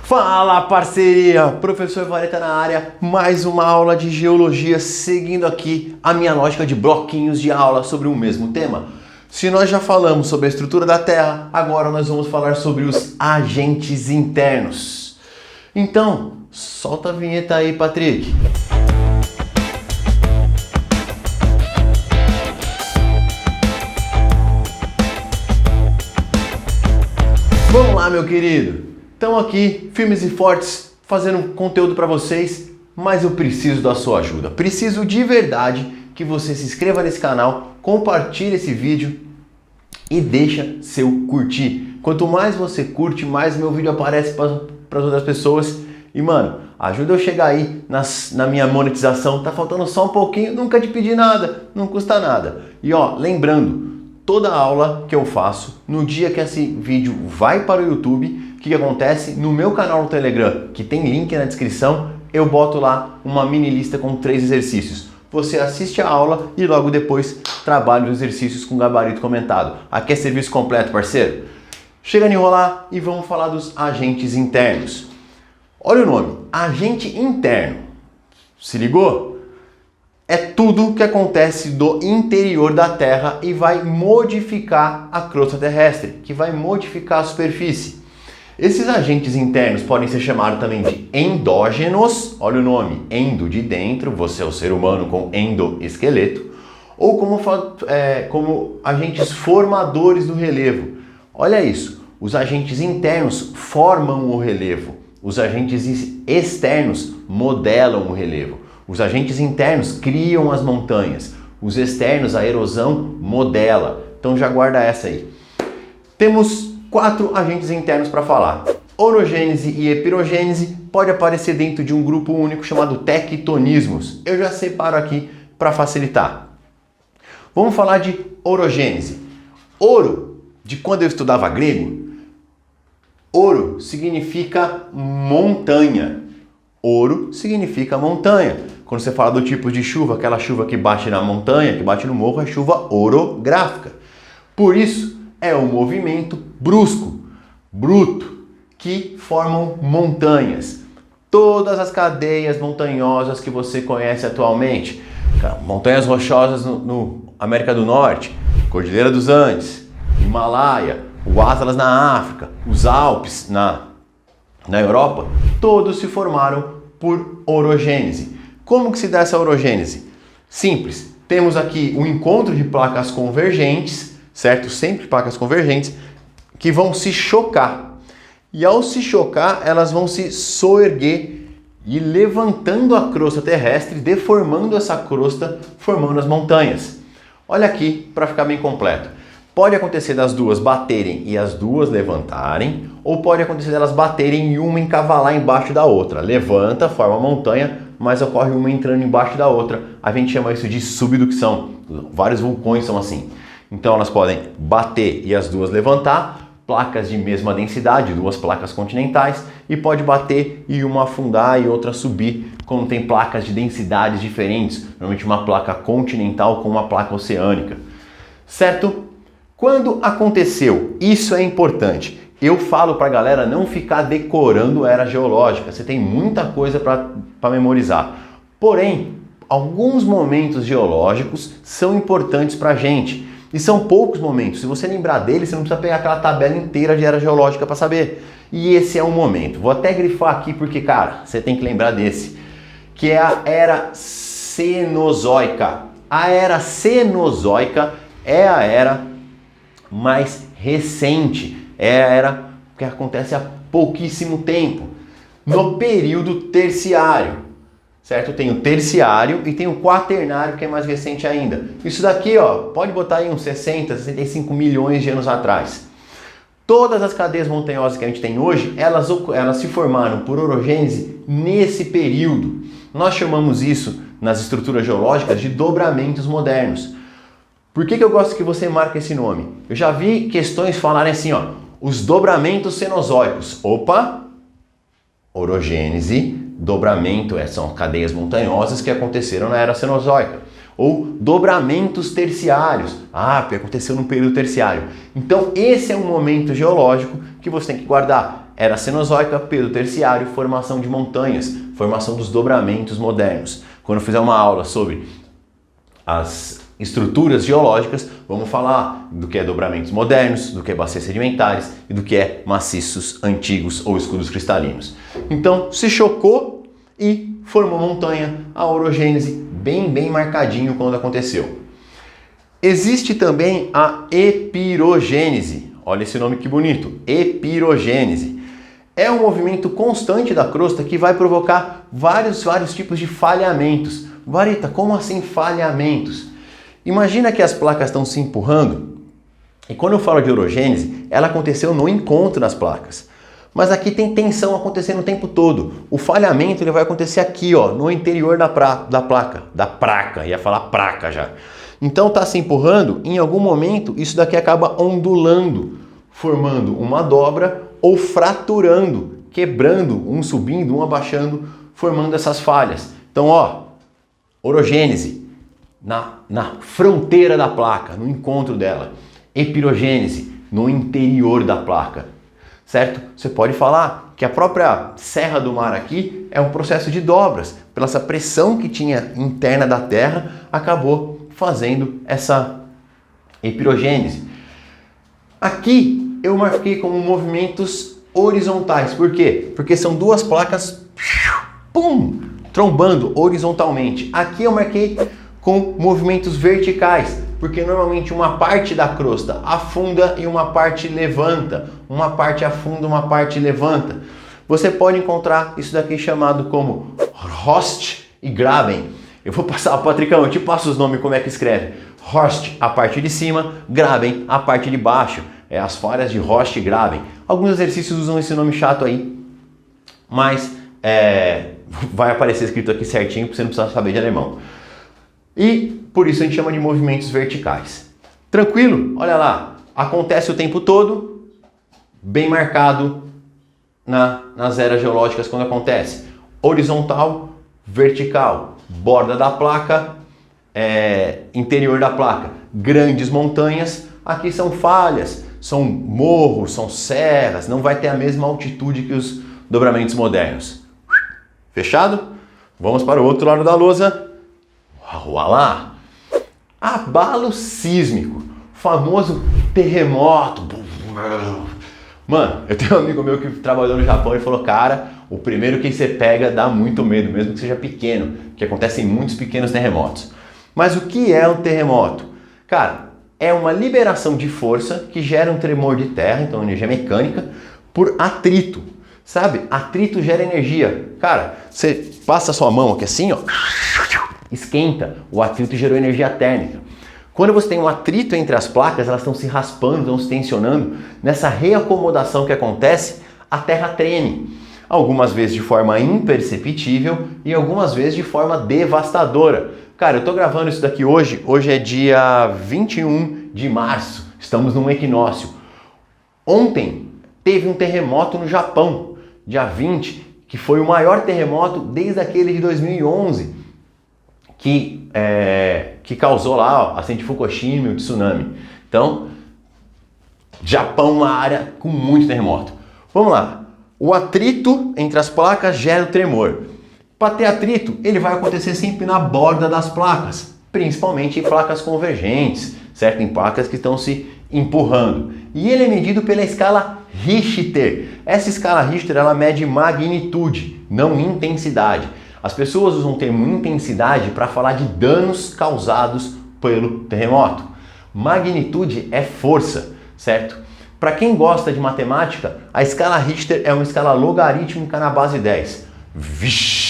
Fala, parceria! Professor Vareta na área, mais uma aula de geologia, seguindo aqui a minha lógica de bloquinhos de aula sobre o mesmo tema. Se nós já falamos sobre a estrutura da Terra, agora nós vamos falar sobre os agentes internos. Então, solta a vinheta aí, Patrick. Vamos lá, meu querido. Estamos aqui, firmes e fortes, fazendo conteúdo para vocês, mas eu preciso da sua ajuda. Preciso de verdade que você se inscreva nesse canal, compartilhe esse vídeo e deixa seu curtir. Quanto mais você curte, mais meu vídeo aparece para as outras pessoas. E, mano, ajuda eu chegar aí na minha monetização. Tá faltando só um pouquinho, nunca te pedi nada, não custa nada. E ó, lembrando, toda aula que eu faço, no dia que esse vídeo vai para o YouTube, o que acontece? No meu canal no Telegram, que tem link na descrição, eu boto lá uma mini lista com 3 exercícios. Você assiste a aula e logo depois trabalha os exercícios com gabarito comentado. Aqui é serviço completo, parceiro. Chega de enrolar e vamos falar dos agentes internos. Olha o nome, agente interno. Se ligou? É tudo que acontece do interior da Terra e vai modificar a crosta terrestre, que vai modificar a superfície. Esses agentes internos podem ser chamados também de endógenos, olha o nome, endo de dentro, você é o ser humano com endoesqueleto, ou como agentes formadores do relevo. Olha isso, os agentes internos formam o relevo, os agentes externos modelam o relevo. Os agentes internos criam as montanhas, os externos, a erosão, modela. Então já guarda essa aí. Temos 4 agentes internos para falar. Orogênese e epirogênese pode aparecer dentro de um grupo único chamado tectonismos. Eu já separo aqui para facilitar. Vamos falar de orogênese. Oro, de quando eu estudava grego, ouro significa montanha. Ouro significa montanha. Quando você fala do tipo de chuva, aquela chuva que bate na montanha, que bate no morro, é chuva orográfica. Por isso, é um movimento brusco, bruto, que formam montanhas. Todas as cadeias montanhosas que você conhece atualmente, montanhas rochosas no América do Norte, Cordilheira dos Andes, Himalaia, o Atlas na África, os Alpes na Europa, todos se formaram por orogênese. Como que se dá essa orogênese? Simples, temos aqui o encontro de placas convergentes, certo? Sempre placas convergentes, que vão se chocar. E ao se chocar, elas vão se soerguer e levantando a crosta terrestre, deformando essa crosta, formando as montanhas. Olha aqui para ficar bem completo. Pode acontecer das duas baterem e as duas levantarem, ou pode acontecer delas baterem e uma encavalar embaixo da outra. Levanta, forma a montanha, mas ocorre uma entrando embaixo da outra. A gente chama isso de subducção. Vários vulcões são assim. Então elas podem bater e as duas levantar, placas de mesma densidade, 2 placas continentais, e pode bater e uma afundar e outra subir, quando tem placas de densidades diferentes, normalmente uma placa continental com uma placa oceânica. Certo? Quando aconteceu, isso é importante. Eu falo para a galera não ficar decorando era geológica, você tem muita coisa para memorizar. Porém, alguns momentos geológicos são importantes para a gente. E são poucos momentos. Se você lembrar deles, você não precisa pegar aquela tabela inteira de era geológica para saber. E esse é um momento. Vou até grifar aqui porque, cara, você tem que lembrar desse. Que é a Era Cenozoica. A Era Cenozoica é a era mais recente. É a era que acontece há pouquíssimo tempo. No período terciário. Certo? Tem o terciário e tem o quaternário, que é mais recente ainda. Isso daqui, ó, pode botar aí uns 60, 65 milhões de anos atrás. Todas as cadeias montanhosas que a gente tem hoje, elas se formaram por orogênese nesse período. Nós chamamos isso, nas estruturas geológicas, de dobramentos modernos. Por que eu gosto que você marque esse nome? Eu já vi questões falarem assim, ó, os dobramentos cenozoicos. Opa! Orogênese, dobramento, são cadeias montanhosas que aconteceram na era cenozoica. Ou dobramentos terciários. Porque aconteceu no período terciário. Então esse é um momento geológico que você tem que guardar. Era Cenozoica, período terciário, formação de montanhas, formação dos dobramentos modernos. Quando eu fizer uma aula sobre as estruturas geológicas, vamos falar do que é dobramentos modernos, do que é bacias sedimentares e do que é maciços antigos ou escudos cristalinos. Então, se chocou e formou montanha, a orogênese, bem marcadinho quando aconteceu. Existe também a epirogênese. Olha esse nome que bonito, epirogênese. É um movimento constante da crosta que vai provocar vários tipos de falhamentos. Varita, como assim falhamentos? Imagina que as placas estão se empurrando e quando eu falo de orogênese, ela aconteceu no encontro das placas. Mas aqui tem tensão acontecendo o tempo todo. O falhamento ele vai acontecer aqui, ó, no interior da placa, ia falar praca já. Então está se empurrando, em algum momento isso daqui acaba ondulando, formando uma dobra ou fraturando, quebrando, um subindo, um abaixando, formando essas falhas. Então, ó, orogênese na fronteira da placa, no encontro dela. Epirogênese no interior da placa, certo? Você pode falar que a própria Serra do Mar aqui é um processo de dobras. Pela essa pressão que tinha interna da Terra, acabou fazendo essa epirogênese. Aqui eu marquei como movimentos horizontais. Por quê? Porque são duas placas trombando horizontalmente. Aqui eu marquei com movimentos verticais, porque normalmente uma parte da crosta afunda e uma parte levanta. Uma parte afunda, uma parte levanta. Você pode encontrar isso daqui chamado como Horst e Graben. Eu vou passar, Patricão, eu te passo os nomes como é que escreve. Horst, a parte de cima, Graben, a parte de baixo. É as falhas de Horst e Graben. Alguns exercícios usam esse nome chato aí, mas vai aparecer escrito aqui certinho para você não precisar saber de alemão. E por isso a gente chama de movimentos verticais. Tranquilo? Olha lá, acontece o tempo todo, bem marcado nas eras geológicas quando acontece. Horizontal, vertical, borda da placa, interior da placa, grandes montanhas. Aqui são falhas, são morros, são serras, não vai ter a mesma altitude que os dobramentos modernos. Fechado? Vamos para o outro lado da lousa. Ualá! Abalo sísmico, famoso terremoto. Mano, eu tenho um amigo meu que trabalhou no Japão e falou, cara, o primeiro que você pega dá muito medo, mesmo que seja pequeno, que acontecem muitos pequenos terremotos. Mas o que é um terremoto? Cara, é uma liberação de força que gera um tremor de terra, então energia mecânica, por atrito. Sabe? Atrito gera energia. Cara, você passa a sua mão aqui assim, ó, esquenta, o atrito gerou energia térmica. Quando você tem um atrito entre as placas, elas estão se raspando, estão se tensionando. Nessa reacomodação que acontece, a Terra treme. Algumas vezes de forma imperceptível e algumas vezes de forma devastadora. Cara, eu tô gravando isso daqui hoje é dia 21 de março, estamos num equinócio. Ontem teve um terremoto no Japão, dia 20, que foi o maior terremoto desde aquele de 2011, que causou lá o acidente de Fukushima e o tsunami. Então, Japão, uma área com muito terremoto. Vamos lá. O atrito entre as placas gera o tremor. Para ter atrito, ele vai acontecer sempre na borda das placas, principalmente em placas convergentes, certo? Em placas que estão se empurrando. E ele é medido pela escala Richter. Essa escala Richter, ela mede magnitude, não intensidade. As pessoas usam o termo intensidade para falar de danos causados pelo terremoto. Magnitude é força, certo? Para quem gosta de matemática, a escala Richter é uma escala logarítmica na base 10. Vixe!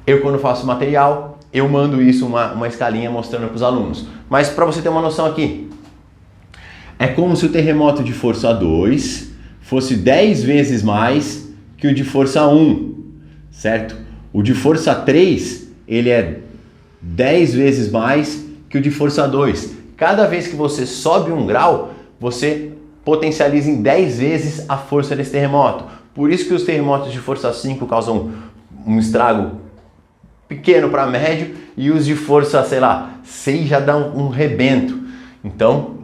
Eu, quando faço material, eu mando isso, uma escalinha mostrando para os alunos. Mas para você ter uma noção aqui, é como se o terremoto de força 2 fosse 10 vezes mais que o de força 1. Certo? O de força 3, ele é 10 vezes mais que o de força 2. Cada vez que você sobe um grau, você potencializa em 10 vezes a força desse terremoto. Por isso que os terremotos de força 5 causam um estrago pequeno para médio e os de força, sei lá, 6 já dão um rebento. Então,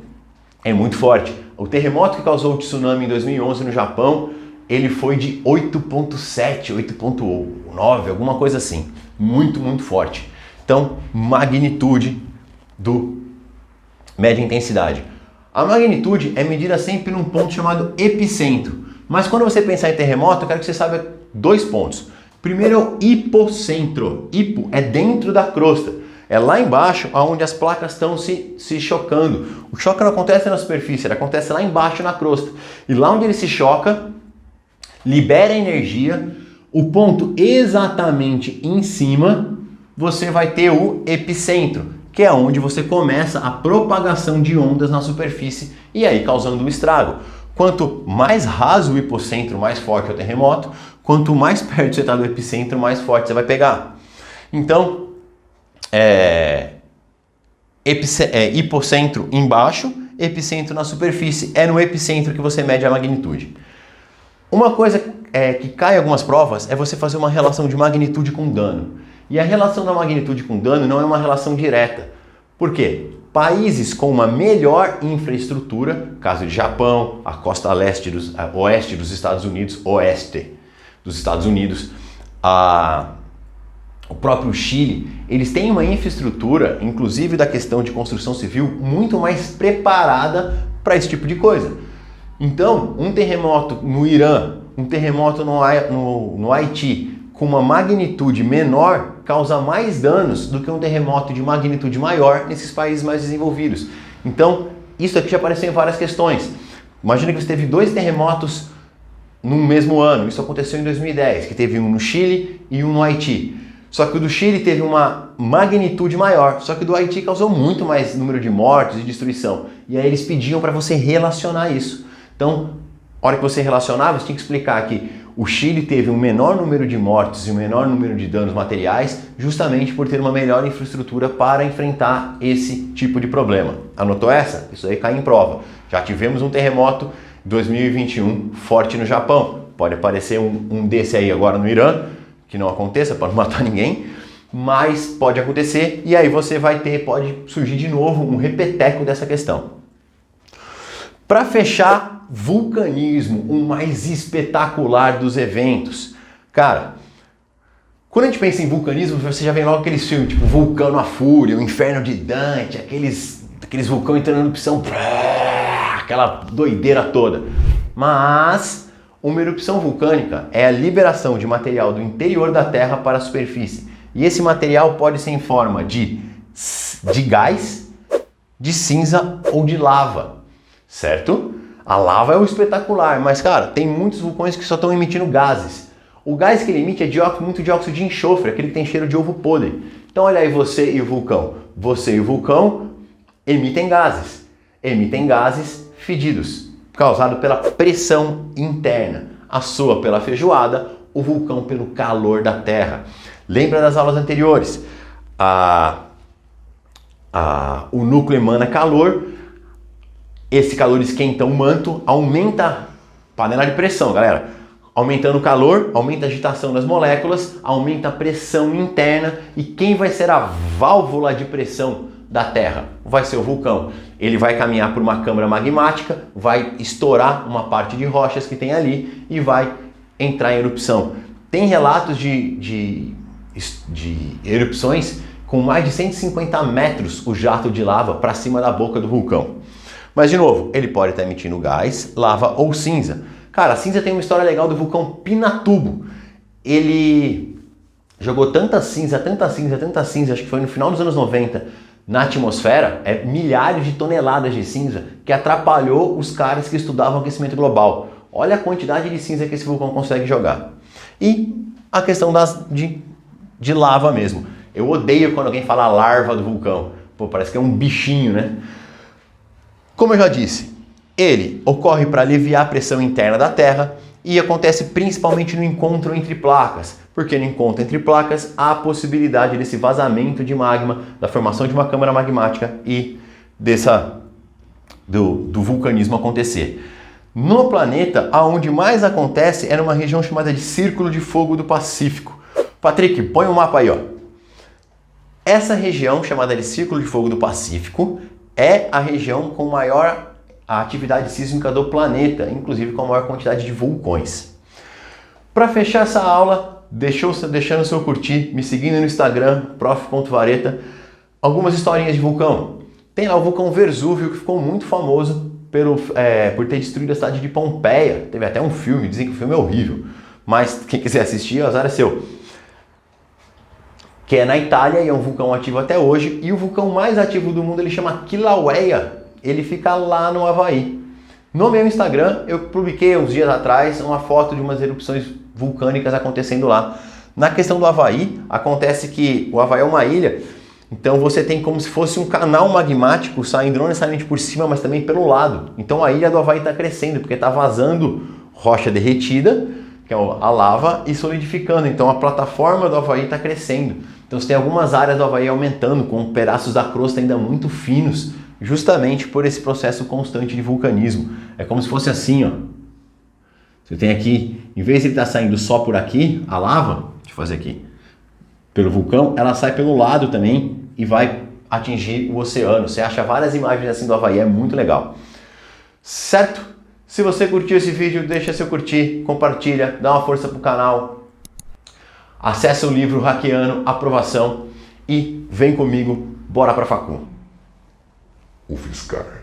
é muito forte. O terremoto que causou o tsunami em 2011 no Japão, ele foi de 8.7, 8.9, alguma coisa assim. Muito, muito forte. Então, magnitude do média intensidade. A magnitude é medida sempre num ponto chamado epicentro. Mas quando você pensar em terremoto, eu quero que você saiba 2 pontos. Primeiro é o hipocentro. Hipo é dentro da crosta. É lá embaixo onde as placas estão se chocando. O choque não acontece na superfície, ele acontece lá embaixo na crosta. E lá onde ele se choca, libera energia. O ponto exatamente em cima, você vai ter o epicentro, que é onde você começa a propagação de ondas na superfície e aí causando um estrago. Quanto mais raso o hipocentro, mais forte é o terremoto. Quanto mais perto você está do epicentro, mais forte você vai pegar. Então, hipocentro embaixo, epicentro na superfície. É no epicentro que você mede a magnitude. Uma coisa que cai em algumas provas é você fazer uma relação de magnitude com dano. E a relação da magnitude com dano não é uma relação direta. Por quê? Países com uma melhor infraestrutura, caso de Japão, a costa oeste dos Estados Unidos, o próprio Chile, eles têm uma infraestrutura, inclusive da questão de construção civil, muito mais preparada para esse tipo de coisa. Então, um terremoto no Irã, um terremoto no Haiti, com uma magnitude menor, causa mais danos do que um terremoto de magnitude maior nesses países mais desenvolvidos. Então, isso aqui já apareceu em várias questões. Imagina que você teve 2 terremotos no mesmo ano. Isso aconteceu em 2010, que teve um no Chile e um no Haiti. Só que o do Chile teve uma magnitude maior, só que o do Haiti causou muito mais número de mortes e destruição. E aí eles pediam para você relacionar isso. Então, a hora que você relacionava, você tinha que explicar que o Chile teve um menor número de mortes e um menor número de danos materiais, justamente por ter uma melhor infraestrutura para enfrentar esse tipo de problema. Anotou essa? Isso aí cai em prova. Já tivemos um terremoto em 2021 forte no Japão. Pode aparecer um desse aí agora no Irã, que não aconteça para não matar ninguém, mas pode acontecer e aí você pode surgir de novo um repeteco dessa questão. Para fechar, vulcanismo, o mais espetacular dos eventos. Cara, quando a gente pensa em vulcanismo, você já vê logo aqueles filmes, tipo Vulcano à Fúria, o Inferno de Dante, aqueles vulcões entrando em erupção, aquela doideira toda. Mas uma erupção vulcânica é a liberação de material do interior da Terra para a superfície. E esse material pode ser em forma de gás, de cinza ou de lava, certo? A lava é o espetacular, mas cara, tem muitos vulcões que só estão emitindo gases. O gás que ele emite é muito dióxido de enxofre, aquele que tem cheiro de ovo podre. Então olha aí você e o vulcão. Você e o vulcão emitem gases fedidos, causado pela pressão interna. A sua pela feijoada, o vulcão pelo calor da Terra. Lembra das aulas anteriores? O núcleo emana calor, esse calor esquenta o manto, aumenta a panela de pressão, galera. Aumentando o calor, aumenta a agitação das moléculas, aumenta a pressão interna. E quem vai ser a válvula de pressão da Terra? Vai ser o vulcão. Ele vai caminhar por uma câmara magmática, vai estourar uma parte de rochas que tem ali e vai entrar em erupção. Tem relatos de erupções com mais de 150 metros o jato de lava para cima da boca do vulcão. Mas, de novo, ele pode estar emitindo gás, lava ou cinza. Cara, a cinza tem uma história legal do vulcão Pinatubo. Ele jogou tanta cinza, acho que foi no final dos anos 90, na atmosfera, milhares de toneladas de cinza, que atrapalhou os caras que estudavam o aquecimento global. Olha a quantidade de cinza que esse vulcão consegue jogar. E a questão de lava mesmo. Eu odeio quando alguém fala larva do vulcão. Pô, parece que é um bichinho, né? Como eu já disse, ele ocorre para aliviar a pressão interna da Terra e acontece principalmente no encontro entre placas, porque no encontro entre placas há a possibilidade desse vazamento de magma, da formação de uma câmara magmática e do vulcanismo acontecer. No planeta, aonde mais acontece é numa região chamada de Círculo de Fogo do Pacífico. Patrick, põe o mapa aí, ó. Essa região, chamada de Círculo de Fogo do Pacífico, é a região com maior a atividade sísmica do planeta, inclusive com a maior quantidade de vulcões. Para fechar essa aula, deixando o seu curtir, me seguindo no Instagram, prof.vareta, algumas historinhas de vulcão. Tem lá o vulcão Vesúvio, que ficou muito famoso por ter destruído a cidade de Pompeia. Teve até um filme, dizem que o filme é horrível, mas quem quiser assistir, o azar é seu. Que é na Itália e é um vulcão ativo até hoje. E o vulcão mais ativo do mundo ele chama Kilauea. Ele fica lá no Havaí. No meu Instagram, eu publiquei uns dias atrás uma foto de umas erupções vulcânicas acontecendo lá. Na questão do Havaí, acontece que o Havaí é uma ilha, então você tem como se fosse um canal magmático saindo não necessariamente por cima, mas também pelo lado. Então a ilha do Havaí está crescendo, porque está vazando rocha derretida, que é a lava, e solidificando. Então a plataforma do Havaí está crescendo. Então você tem algumas áreas do Havaí aumentando, com pedaços da crosta ainda muito finos, justamente por esse processo constante de vulcanismo. É como se fosse assim, ó. Você tem aqui, em vez de ele estar saindo só por aqui, a lava, deixa eu fazer aqui, pelo vulcão, ela sai pelo lado também e vai atingir o oceano. Você acha várias imagens assim do Havaí, é muito legal. Certo? Se você curtiu esse vídeo, deixa seu curtir, compartilha, dá uma força pro canal. Acesse o livro Hackeando Aprovação e vem comigo, bora pra facul. UFSCar.